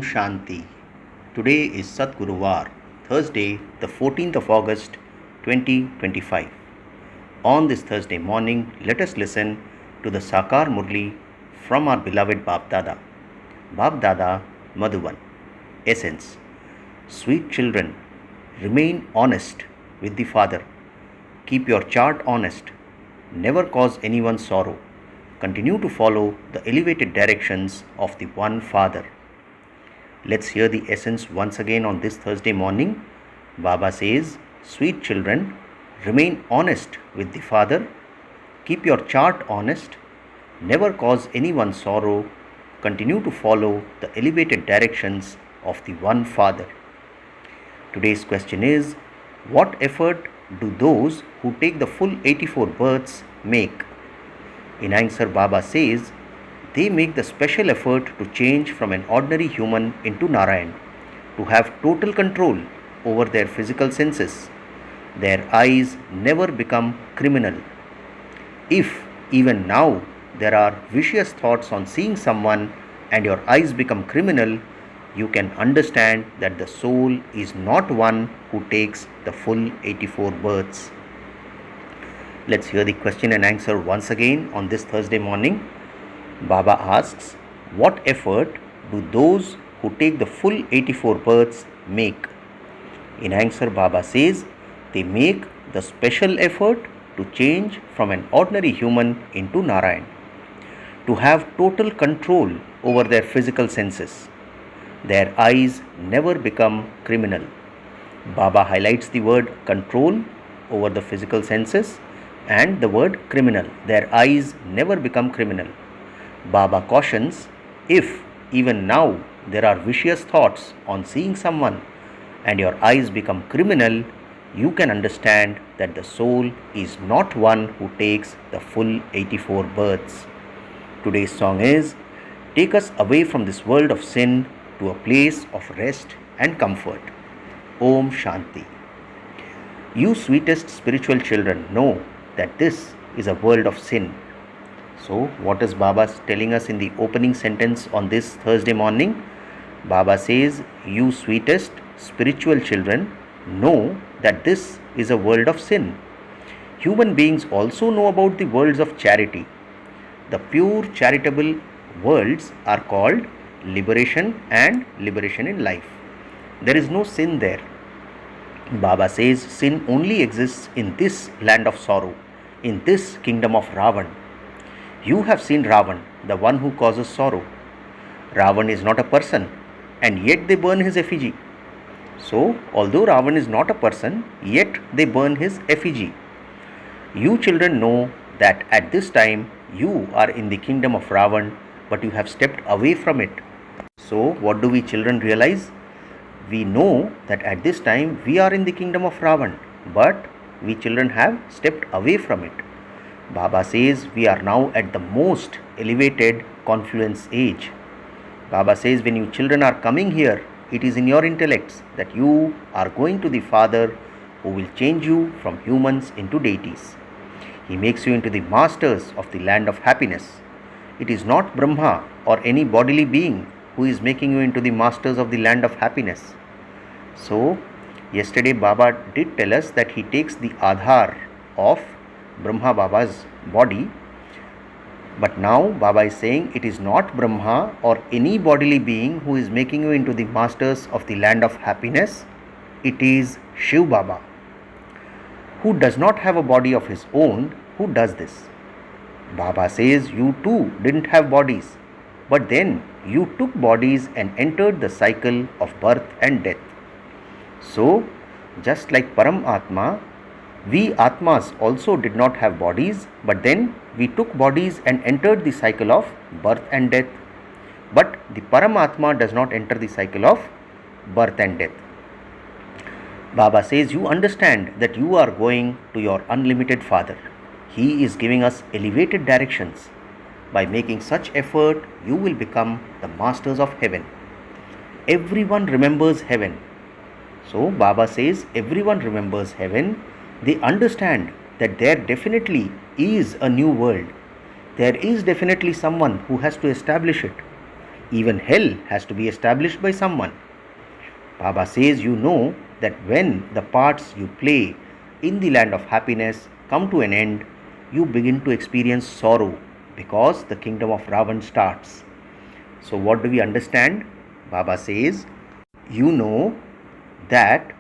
Shanti. Today is Satgurubar, Thursday, the 14th of August 2025. On this Thursday morning, let us listen to the Sakar Murli from our beloved Bap Dada. Bap Dada Madhuban. Essence. Sweet children, remain honest with the Father. Keep your chart honest. Never cause anyone sorrow. Continue to follow the elevated directions of the one Father. Let's hear the essence once again on this Thursday morning. Baba says, sweet children, remain honest with the Father. Keep your chart honest. Never cause anyone sorrow. Continue to follow the elevated directions of the one Father. Today's question is, what effort do those who take the full 84 births make? In answer, Baba says, they make the special effort to change from an ordinary human into Narayan, to have total control over their physical senses. Their eyes never become criminal. If even now there are vicious thoughts on seeing someone and your eyes become criminal, you can understand that the soul is not one who takes the full 84 births. Let's hear the question and answer once again on this Thursday morning. Baba asks, what effort do those who take the full 84 births make? In answer, Baba says, they make the special effort to change from an ordinary human into Narayan, to have total control over their physical senses. Their eyes never become criminal. Baba highlights the word control over the physical senses and the word criminal. Their eyes never become criminal. Baba cautions, if even now there are vicious thoughts on seeing someone and your eyes become criminal, you can understand that the soul is not one who takes the full 84 births. Today's song is, take us away from this world of sin to a place of rest and comfort. Om Shanti. You sweetest spiritual children know that this is a world of sin. So, what is Baba telling us in the opening sentence on this Thursday morning? Baba says, you sweetest spiritual children know that this is a world of sin. Human beings also know about the worlds of charity. The pure charitable worlds are called liberation and liberation in life. There is no sin there. Baba says sin only exists in this land of sorrow, in this kingdom of Ravan. You have seen Ravan, the one who causes sorrow. Ravan is not a person, and yet they burn his effigy. So, although Ravan is not a person, yet they burn his effigy. You children know that at this time you are in the kingdom of Ravan, but you have stepped away from it. So, what do we children realize? We know that at this time we are in the kingdom of Ravan, but we children have stepped away from it. Baba says we are now at the most elevated confluence age. Baba says when you children are coming here, it is in your intellects that you are going to the Father who will change you from humans into deities. He makes you into the masters of the land of happiness. It is not Brahma or any bodily being who is making you into the masters of the land of happiness. So, yesterday Baba did tell us that he takes the Aadhar of Brahma Baba's body, but now Baba is saying it is not Brahma or any bodily being who is making you into the masters of the land of happiness. It is Shiv Baba, who does not have a body of his own, who does this. Baba says you too didn't have bodies, but then you took bodies and entered the cycle of birth and death. So, just like Param Atma, we Atmas also did not have bodies, but then we took bodies and entered the cycle of birth and death. But the Paramatma does not enter the cycle of birth and death. Baba says you understand that you are going to your unlimited Father. He is giving us elevated directions. By making such effort, you will become the masters of heaven. Everyone remembers heaven. So Baba says everyone remembers heaven. They understand that there definitely is a new world. There is definitely someone who has to establish it. Even hell has to be established by someone. Baba says you know that when the parts you play in the land of happiness come to an end, you begin to experience sorrow because the kingdom of Ravan starts. So, what do we understand? Baba says, you know that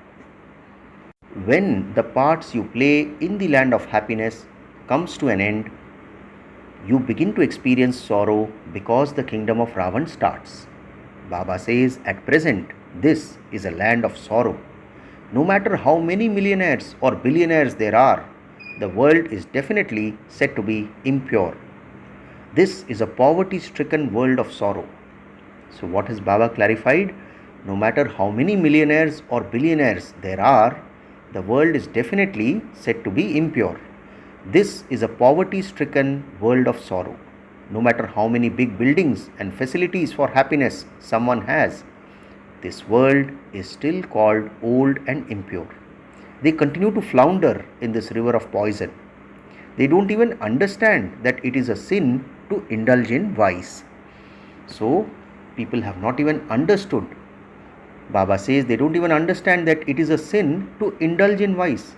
when the parts you play in the land of happiness comes to an end, you begin to experience sorrow because the kingdom of Ravan starts. Baba says, at present, this is a land of sorrow. No matter how many millionaires or billionaires there are, the world is definitely said to be impure. This is a poverty-stricken world of sorrow. So what has Baba clarified? No matter how many millionaires or billionaires there are, the world is definitely said to be impure. This is a poverty-stricken world of sorrow. No matter how many big buildings and facilities for happiness someone has, this world is still called old and impure. They continue to flounder in this river of poison. They don't even understand that it is a sin to indulge in vice. So, people have not even understood. Baba says they don't even understand that it is a sin to indulge in vice.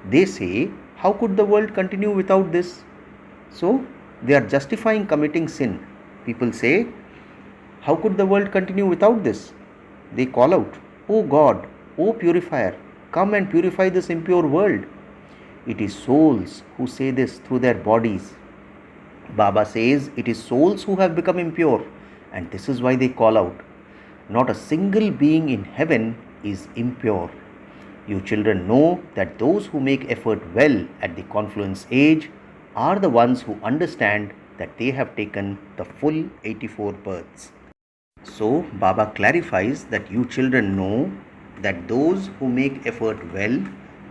They say, how could the world continue without this? So, they are justifying committing sin. People say, how could the world continue without this? They call out, O God, O purifier, come and purify this impure world. It is souls who say this through their bodies. Baba says it is souls who have become impure, and this is why they call out. Not a single being in heaven is impure. You children know that those who make effort well at the confluence age are the ones who understand that they have taken the full 84 births. So, Baba clarifies that you children know that those who make effort well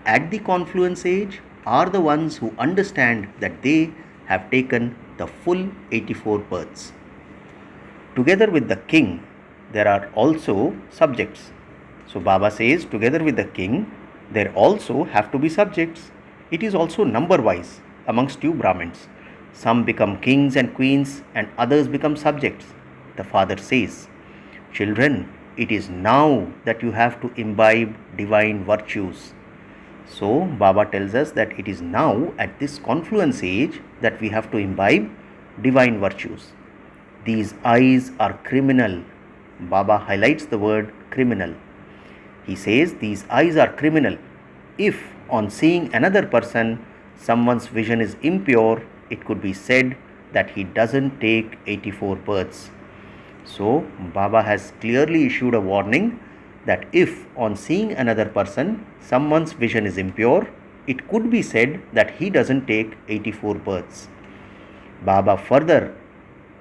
at the confluence age are the ones who understand that they have taken the full 84 births. Together with the king, there are also subjects. So, Baba says together with the king, there also have to be subjects. It is also number-wise amongst you Brahmins. Some become kings and queens and others become subjects. The father says, children, it is now that you have to imbibe divine virtues. So, Baba tells us that it is now at this confluence age that we have to imbibe divine virtues. These eyes are criminal. Baba highlights the word criminal. He says these eyes are criminal. If on seeing another person, someone's vision is impure, it could be said that he doesn't take 84 births. So, Baba has clearly issued a warning that if on seeing another person, someone's vision is impure, it could be said that he doesn't take 84 births. Baba further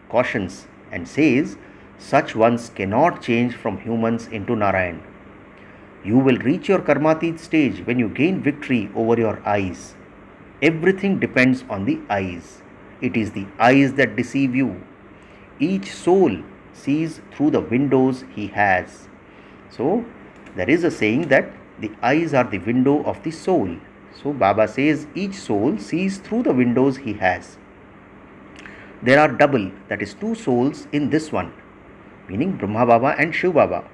cautions and says, such ones cannot change from humans into Narayan. You will reach your karmatit stage when you gain victory over your eyes. Everything depends on the eyes. It is the eyes that deceive you. Each soul sees through the windows he has. So, there is a saying that the eyes are the window of the soul. So, Baba says each soul sees through the windows he has. There are double, that is two souls in this one, meaning Brahma Baba and Shiv Baba.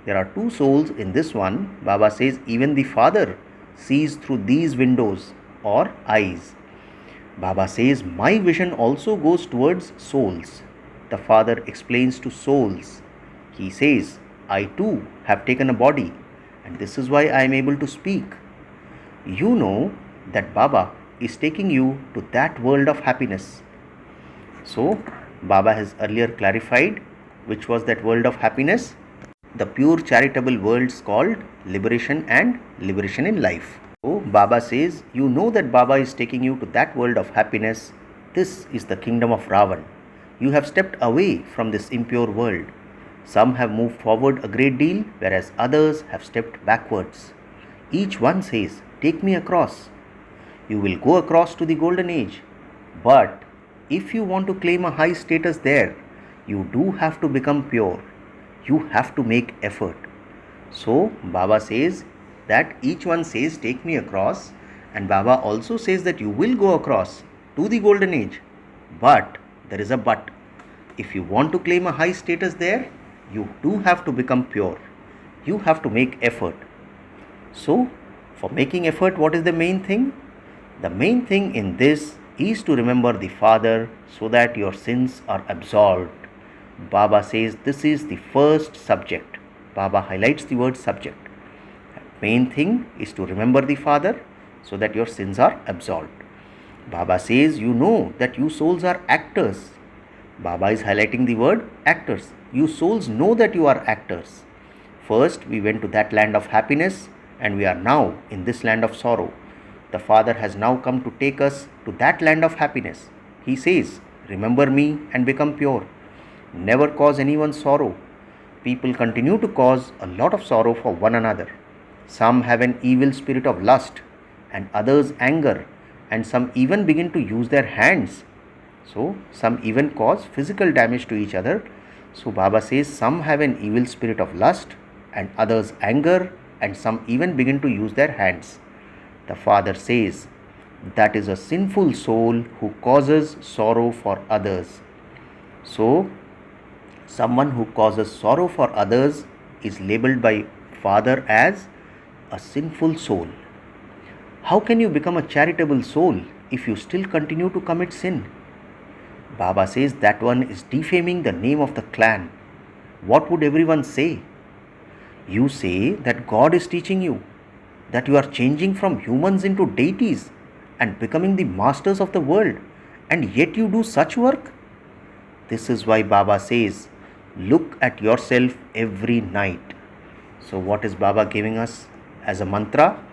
There are two souls in this one. Baba says even the father sees through these windows or eyes. Baba says my vision also goes towards souls. The father explains to souls. He says, I too have taken a body and this is why I am able to speak. You know that Baba is taking you to that world of happiness. So, Baba has earlier clarified which was that world of happiness. The pure charitable worlds called liberation and liberation in life. So, Baba says, you know that Baba is taking you to that world of happiness. This is the kingdom of Ravan. You have stepped away from this impure world. Some have moved forward a great deal, whereas others have stepped backwards. Each one says, take me across. You will go across to the golden age. But if you want to claim a high status there, you do have to become pure. You have to make effort. So, Baba says that each one says, take me across. And Baba also says that you will go across to the golden age. But there is a but. if you want to claim a high status there, you do have to become pure. You have to make effort. So, for making effort, what is the main thing? The main thing in this is to remember the Father so that your sins are absolved. Baba says this is the first subject. Baba highlights the word subject. Main thing is to remember the Father so that your sins are absolved. Baba says you know that you souls are actors. Baba is highlighting the word actors. You souls know that you are actors. First we went to that land of happiness and we are now in this land of sorrow. The Father has now come to take us to that land of happiness. He says, remember me and become pure. Never cause anyone sorrow. People continue to cause a lot of sorrow for one another. Some have an evil spirit of lust and others anger, and some even begin to use their hands. So some even cause physical damage to each other. So Baba says some have an evil spirit of lust and others anger, and some even begin to use their hands. The Father says that is a sinful soul who causes sorrow for others. So someone who causes sorrow for others is labeled by Father as a sinful soul. How can you become a charitable soul if you still continue to commit sin? Baba says that one is defaming the name of the clan. What would everyone say? You say that God is teaching you, that you are changing from humans into deities and becoming the masters of the world, and yet you do such work? This is why Baba says, look at yourself every night. So what is Baba giving us as a mantra?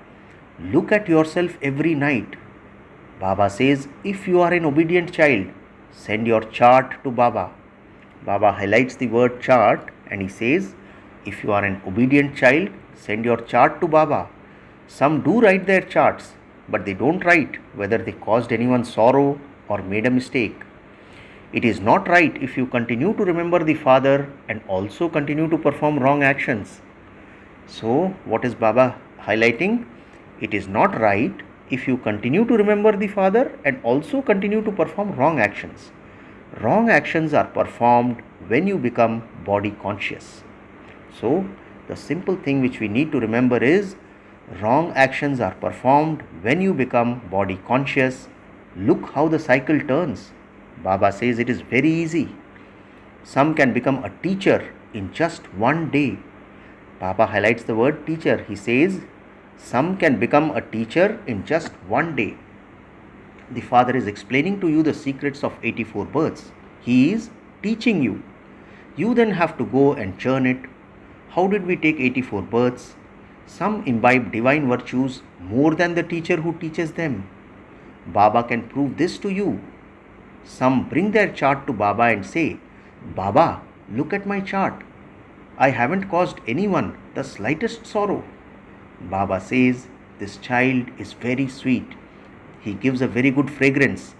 Look at yourself every night. Baba says, if you are an obedient child, send your chart to Baba. Baba highlights the word chart and he says, if you are an obedient child, send your chart to Baba. Some do write their charts, but they don't write whether they caused anyone sorrow or made a mistake. It is not right if you continue to remember the Father and also continue to perform wrong actions. So, what is Baba highlighting? It is not right if you continue to remember the Father and also continue to perform wrong actions. Wrong actions are performed when you become body conscious. So, the simple thing which we need to remember is wrong actions are performed when you become body conscious. Look how the cycle turns. Baba says it is very easy. Some can become a teacher in just one day. Baba highlights the word teacher. He says some can become a teacher in just one day. The Father is explaining to you the secrets of 84 births. He is teaching you. You then have to go and churn it. How did we take 84 births? Some imbibe divine virtues more than the teacher who teaches them. Baba can prove this to you. Some bring their chart to Baba and say, Baba, look at my chart. I haven't caused anyone the slightest sorrow. Baba says, this child is very sweet. He gives a very good fragrance.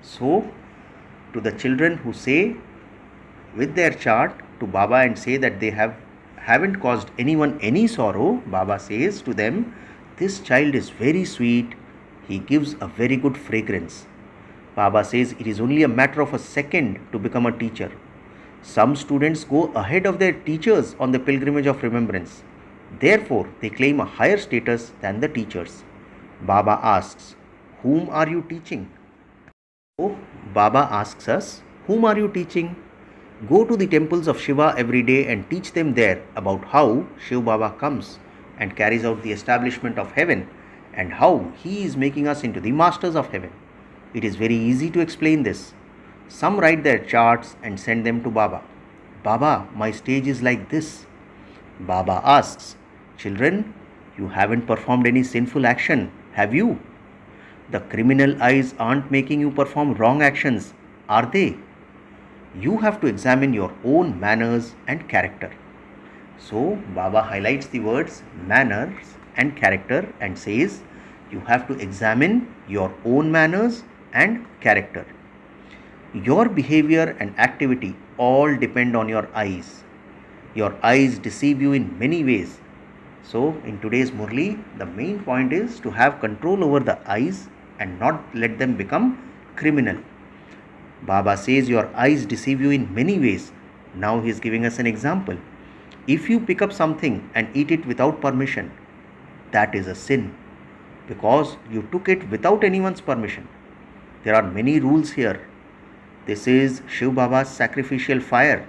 So, to the children who say with their chart to Baba and say that they haven't caused anyone any sorrow, Baba says to them, this child is very sweet. He gives a very good fragrance. Baba says it is only a matter of a second to become a teacher. Some students go ahead of their teachers on the pilgrimage of remembrance. Therefore, they claim a higher status than the teachers. Baba asks, whom are you teaching? So, Baba asks us, whom are you teaching? Go to the temples of Shiva every day and teach them there about how Shiv Baba comes and carries out the establishment of heaven and how he is making us into the masters of heaven. It is very easy to explain this. Some write their charts and send them to Baba. Baba, my stage is like this. Baba asks, children, you haven't performed any sinful action, have you? The criminal eyes aren't making you perform wrong actions, are they? You have to examine your own manners and character. So, Baba highlights the words manners and character and says, you have to examine your own manners and character. Your behavior and activity all depend on your eyes. Your eyes deceive you in many ways. So, in today's Murli, the main point is to have control over the eyes and not let them become criminal. Baba says your eyes deceive you in many ways. Now he is giving us an example. If you pick up something and eat it without permission, that is a sin, because you took it without anyone's permission. There are many rules here. This is Shiv Baba's sacrificial fire.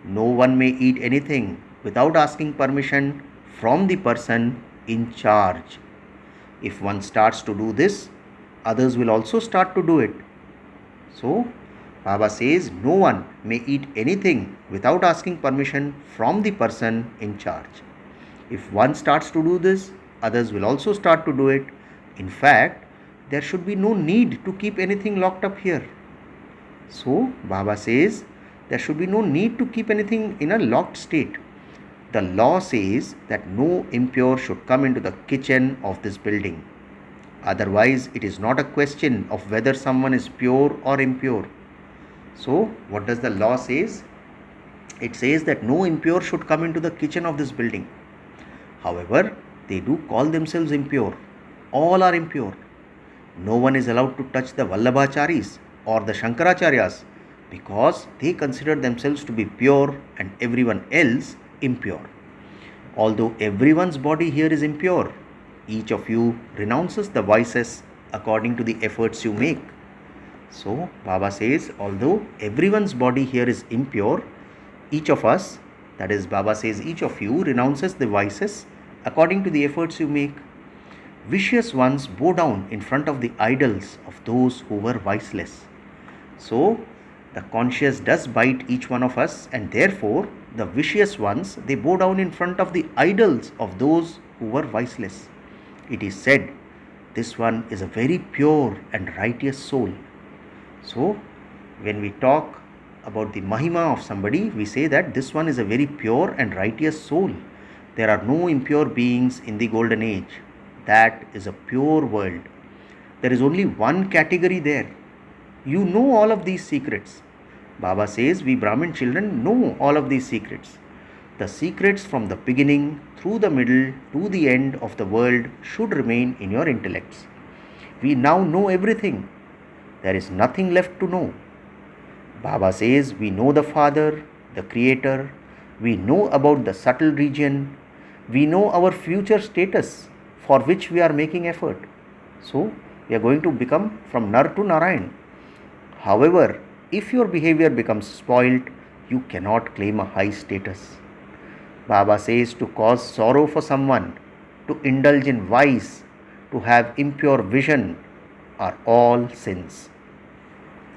No one may eat anything without asking permission from the person in charge. If one starts to do this, others will also start to do it. So, Baba says no one may eat anything without asking permission from the person in charge. If one starts to do this, others will also start to do it. In fact, there should be no need to keep anything locked up here. So, Baba says there should be no need to keep anything in a locked state. The law says that no impure should come into the kitchen of this building. Otherwise, it is not a question of whether someone is pure or impure. So, what does the law says? It says that no impure should come into the kitchen of this building. However, they do call themselves impure. All are impure. No one is allowed to touch the Vallabhacharis or the Shankaracharyas because they consider themselves to be pure and everyone else impure. Although everyone's body here is impure, each of you renounces the vices according to the efforts you make. So, Baba says, although everyone's body here is impure, each of us, that is, Baba says, each of you renounces the vices according to the efforts you make. Vicious ones bow down in front of the idols of those who were viceless. So, the conscious does bite each one of us, and therefore, the vicious ones, they bow down in front of the idols of those who were viceless. It is said, this one is a very pure and righteous soul. So, when we talk about the Mahima of somebody, we say that this one is a very pure and righteous soul. There are no impure beings in the golden age. That is a pure world. There is only one category there. You know all of these secrets. Baba says we Brahmin children know all of these secrets. The secrets from the beginning through the middle to the end of the world should remain in your intellects. We now know everything. There is nothing left to know. Baba says we know the Father, the Creator. We know about the subtle region. We know our future status for which we are making effort. So, we are going to become from Nar to Narayan. However, if your behavior becomes spoilt, you cannot claim a high status. Baba says to cause sorrow for someone, to indulge in vice, to have impure vision are all sins.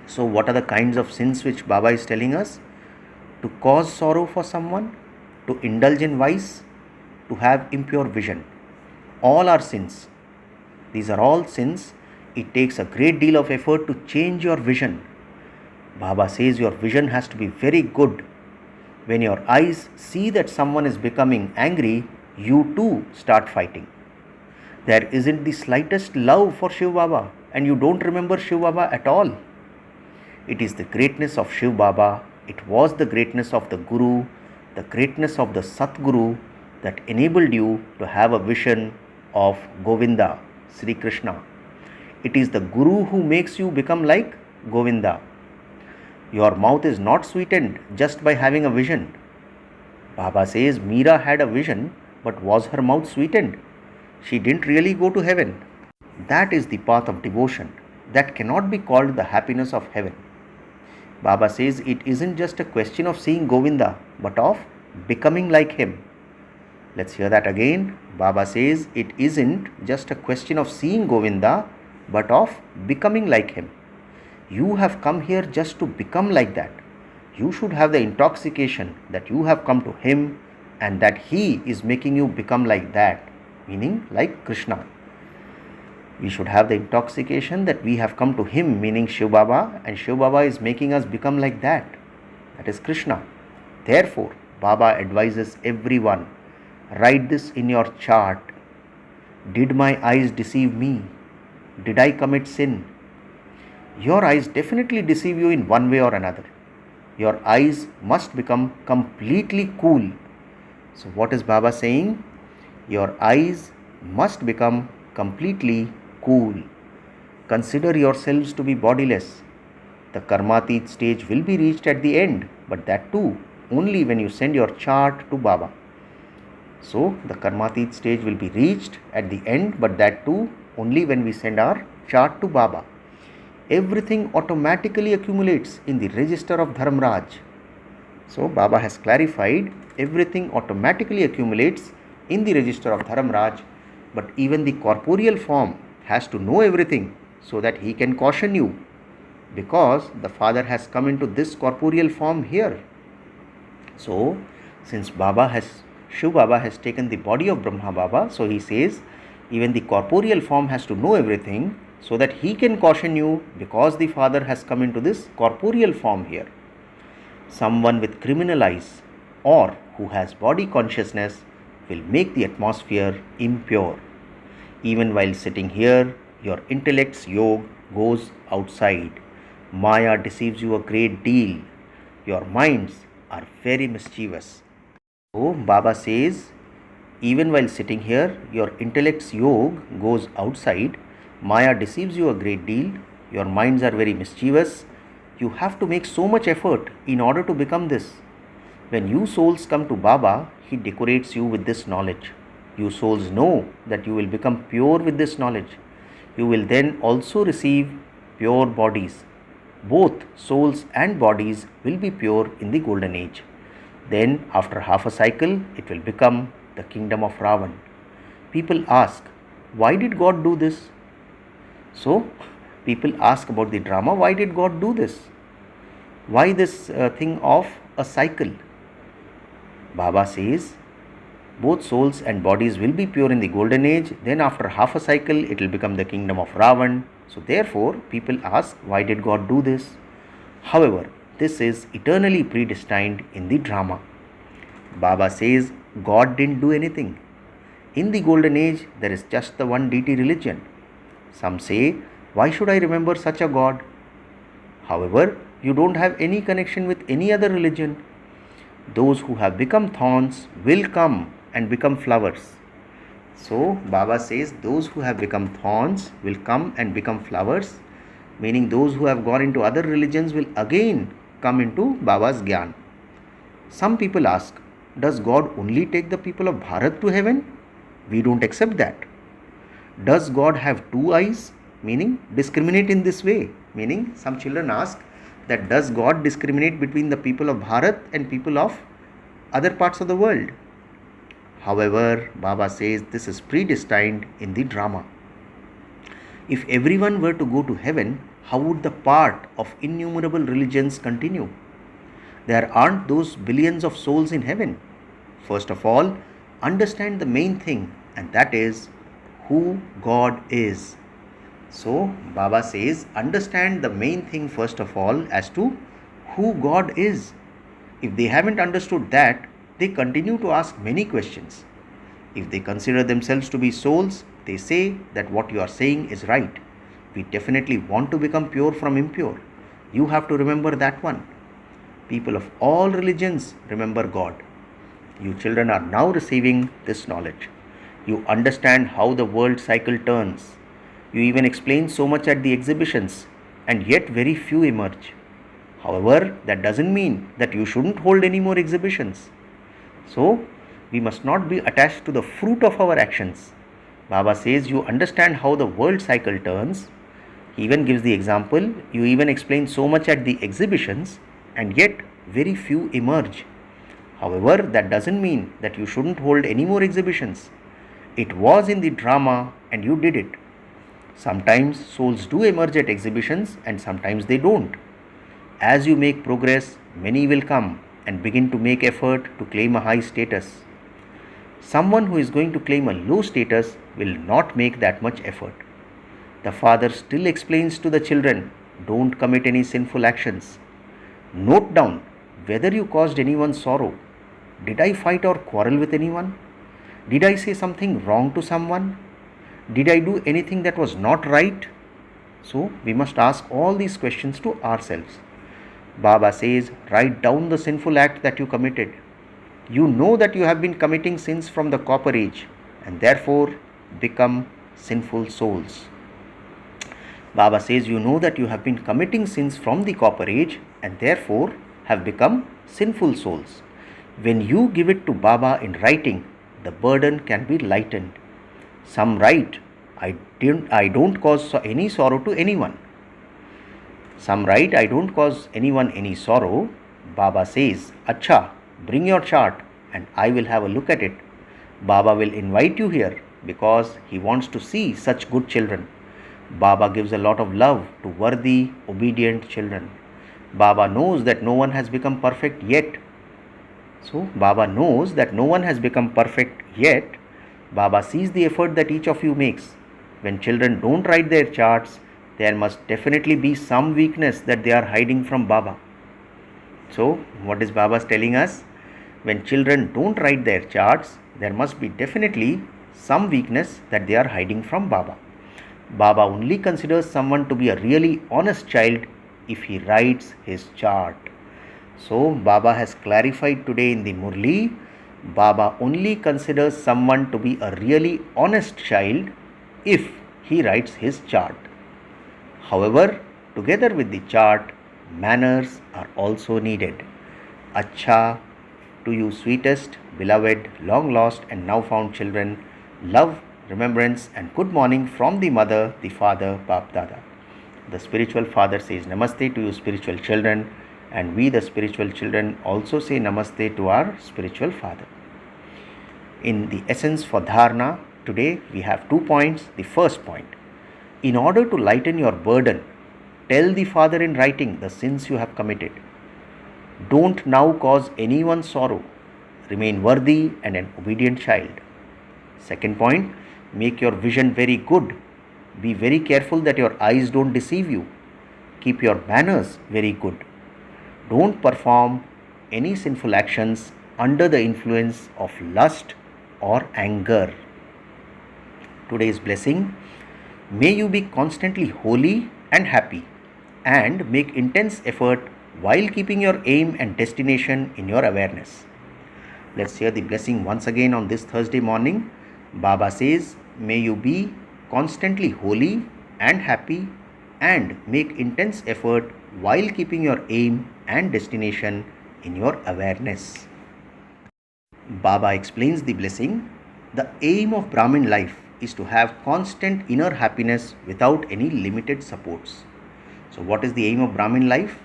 So, what are the kinds of sins which Baba is telling us? To cause sorrow for someone, to indulge in vice, to have impure vision. All are sins. These are all sins. It takes a great deal of effort to change your vision. Baba says your vision has to be very good. When your eyes see that someone is becoming angry, you too start fighting. There isn't the slightest love for Shiv Baba and you don't remember Shiv Baba at all. It is the greatness of Shiv Baba, it was the greatness of the Guru, the greatness of the Satguru that enabled you to have a vision of Govinda, Sri Krishna. It is the Guru who makes you become like Govinda. Your mouth is not sweetened just by having a vision. Baba says Meera had a vision, but was her mouth sweetened? She didn't really go to heaven. That is the path of devotion. That cannot be called the happiness of heaven. Baba says it isn't just a question of seeing Govinda, but of becoming like him. Let's hear that again. Baba says it isn't just a question of seeing Govinda, but of becoming like him. You have come here just to become like that. You should have the intoxication that you have come to him and that he is making you become like that, meaning like Krishna. We should have the intoxication that we have come to him, meaning Shiv Baba, and Shiv Baba is making us become like that. That is Krishna. Therefore, Baba advises everyone, write this in your chart. Did my eyes deceive me? Did I commit sin? Your eyes definitely deceive you in one way or another. Your eyes must become completely cool. So what is Baba saying? Your eyes must become completely cool. Consider yourselves to be bodiless. The karmatit stage will be reached at the end, but that too only when you send your chart to Baba. So the karmatit stage will be reached at the end, but that too only when we send our chart to Baba. Everything automatically accumulates in the register of Dharmraj. So Baba has clarified, everything automatically accumulates in the register of Dharmraj, but even the corporeal form has to know everything so that he can caution you, because the Father has come into this corporeal form here. So since Shiv Baba has taken the body of Brahma Baba, so he says even the corporeal form has to know everything so that he can caution you, because the Father has come into this corporeal form here. Someone with criminal eyes or who has body consciousness will make the atmosphere impure. Even while sitting here, your intellect's yoga goes outside. Maya deceives you a great deal. Your minds are very mischievous. So Baba says, even while sitting here, your intellect's yoga goes outside. Maya deceives you a great deal. Your minds are very mischievous. You have to make so much effort in order to become this. When you souls come to Baba, he decorates you with this knowledge. You souls know that you will become pure with this knowledge. You will then also receive pure bodies. Both souls and bodies will be pure in the golden age. Then after half a cycle, it will become the kingdom of Ravan. People ask, why did God do this? So people ask about the drama, why did God do this? Why this thing of a cycle? Baba says, both souls and bodies will be pure in the golden age. Then after half a cycle, it will become the kingdom of Ravan. So therefore, people ask, why did God do this? However, this is eternally predestined in the drama. Baba says, God didn't do anything. In the golden age, there is just the one deity religion. Some say, why should I remember such a God? However, you don't have any connection with any other religion. Those who have become thorns will come and become flowers. So Baba says, those who have become thorns will come and become flowers, meaning those who have gone into other religions will again come into Baba's Gyan. Some people ask, does God only take the people of Bharat to heaven? We don't accept that. Does God have two eyes? Meaning discriminate in this way. Meaning some children ask that does God discriminate between the people of Bharat and people of other parts of the world? However, Baba says this is predestined in the drama. If everyone were to go to heaven, how would the part of innumerable religions continue? There aren't those billions of souls in heaven. First of all, understand the main thing, and that is who God is. So Baba says, understand the main thing first of all as to who God is. If they haven't understood that, they continue to ask many questions. If they consider themselves to be souls, they say that what you are saying is right. We definitely want to become pure from impure. You have to remember that one. People of all religions remember God. You children are now receiving this knowledge. You understand how the world cycle turns. You even explain so much at the exhibitions, and yet very few emerge. However, that doesn't mean that you shouldn't hold any more exhibitions. So, we must not be attached to the fruit of our actions. Baba says you understand how the world cycle turns. He even gives the example, you even explain so much at the exhibitions, and yet very few emerge. However, that doesn't mean that you shouldn't hold any more exhibitions. It was in the drama and you did it. Sometimes souls do emerge at exhibitions and sometimes they don't. As you make progress, many will come and begin to make effort to claim a high status. Someone who is going to claim a low status will not make that much effort. The father still explains to the children, don't commit any sinful actions. Note down whether you caused anyone sorrow. Did I fight or quarrel with anyone? Did I say something wrong to someone? Did I do anything that was not right? So we must ask all these questions to ourselves. Baba says, write down the sinful act that you committed. You know that you have been committing sins from the copper age and therefore become sinful souls. Baba says you know that you have been committing sins from the copper age and therefore have become sinful souls. When you give it to Baba in writing, the burden can be lightened. Some write, I don't cause any sorrow to anyone. Some write, I don't cause anyone any sorrow. Baba says, Acha, bring your chart and I will have a look at it. Baba will invite you here because he wants to see such good children. Baba gives a lot of love to worthy, obedient children. Baba knows that no one has become perfect yet. So, Baba knows that no one has become perfect yet. Baba sees the effort that each of you makes. When children don't write their charts, there must definitely be some weakness that they are hiding from Baba. So, what is Baba telling us? When children don't write their charts, there must be definitely some weakness that they are hiding from Baba. Baba only considers someone to be a really honest child if he writes his chart. So, Baba has clarified today in the Murli, Baba only considers someone to be a really honest child if he writes his chart. However, together with the chart, manners are also needed. Acha, to you sweetest, beloved, long lost and now found children, love, remembrance and good morning from the mother, the father, Bap Dada. The spiritual father says Namaste to you spiritual children, and we the spiritual children also say Namaste to our spiritual father. In the essence for Dharna, today we have 2 points. The first point, in order to lighten your burden, tell the Father in writing the sins you have committed. Don't now cause anyone sorrow. Remain worthy and an obedient child. Second point, make your vision very good. Be very careful that your eyes don't deceive you. Keep your manners very good. Don't perform any sinful actions under the influence of lust or anger. Today's blessing, may you be constantly holy and happy and make intense effort while keeping your aim and destination in your awareness. Let's hear the blessing once again on this Thursday morning. Baba says, may you be constantly holy and happy and make intense effort while keeping your aim and destination in your awareness. Baba explains the blessing. The aim of Brahmin life is to have constant inner happiness without any limited supports. So what is the aim of Brahmin life?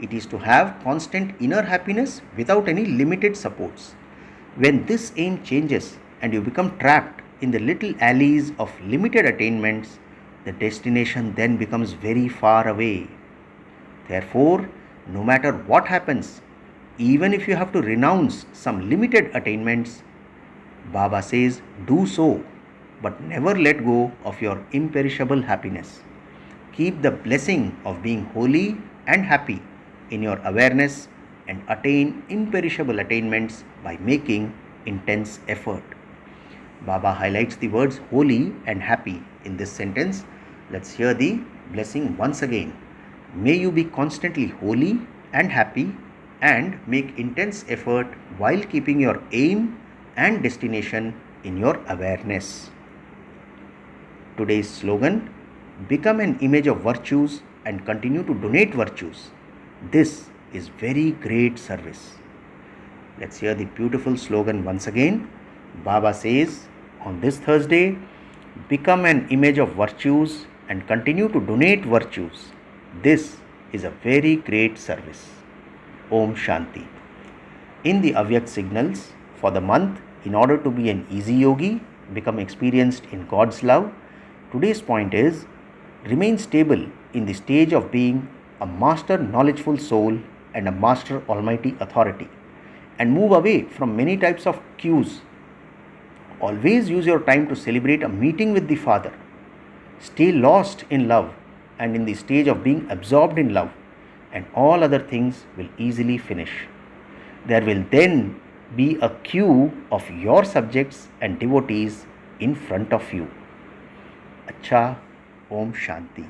It is to have constant inner happiness without any limited supports. When this aim changes and you become trapped in the little alleys of limited attainments, the destination then becomes very far away. Therefore, no matter what happens, even if you have to renounce some limited attainments, Baba says, do so, but never let go of your imperishable happiness. Keep the blessing of being holy and happy in your awareness and attain imperishable attainments by making intense effort. Baba highlights the words holy and happy in this sentence. Let's hear the blessing once again. May you be constantly holy and happy and make intense effort while keeping your aim and destination in your awareness. Today's slogan, become an image of virtues and continue to donate virtues. This is very great service. Let's hear the beautiful slogan once again. Baba says, on this Thursday, become an image of virtues and continue to donate virtues. This is a very great service. Om Shanti. In the Avyak signals for the month, in order to be an easy yogi, become experienced in God's love, today's point is, remain stable in the stage of being a master knowledgeful soul and a master almighty authority, and move away from many types of cues. Always use your time to celebrate a meeting with the Father. Stay lost in love and in the stage of being absorbed in love, and all other things will easily finish. There will then be a queue of your subjects and devotees in front of you. Acha, Om Shanti.